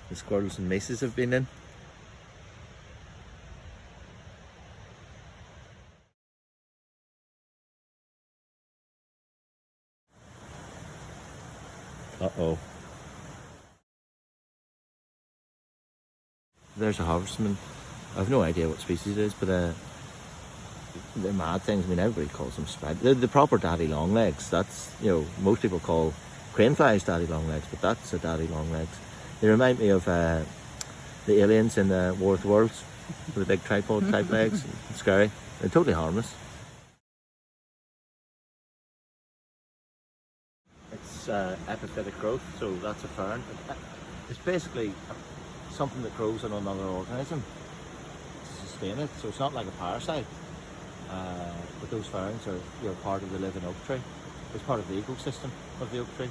the squirrels and mice have been in. Uh-oh. There's a harvestman. I've no idea what species it is, but they're mad things. I mean, everybody calls them spiders. They're the proper daddy long legs. That's, you know, most people call crane flies daddy long legs, but that's a daddy long legs. They remind me of the aliens in the War of the Worlds with the big tripod type legs. It's scary. They're totally harmless. It's epiphytic growth, so that's a fern. It's basically something that grows on another organism to sustain it, so it's not like a parasite. But those ferns are, you know, part of the living oak tree. It's part of the ecosystem of the oak tree.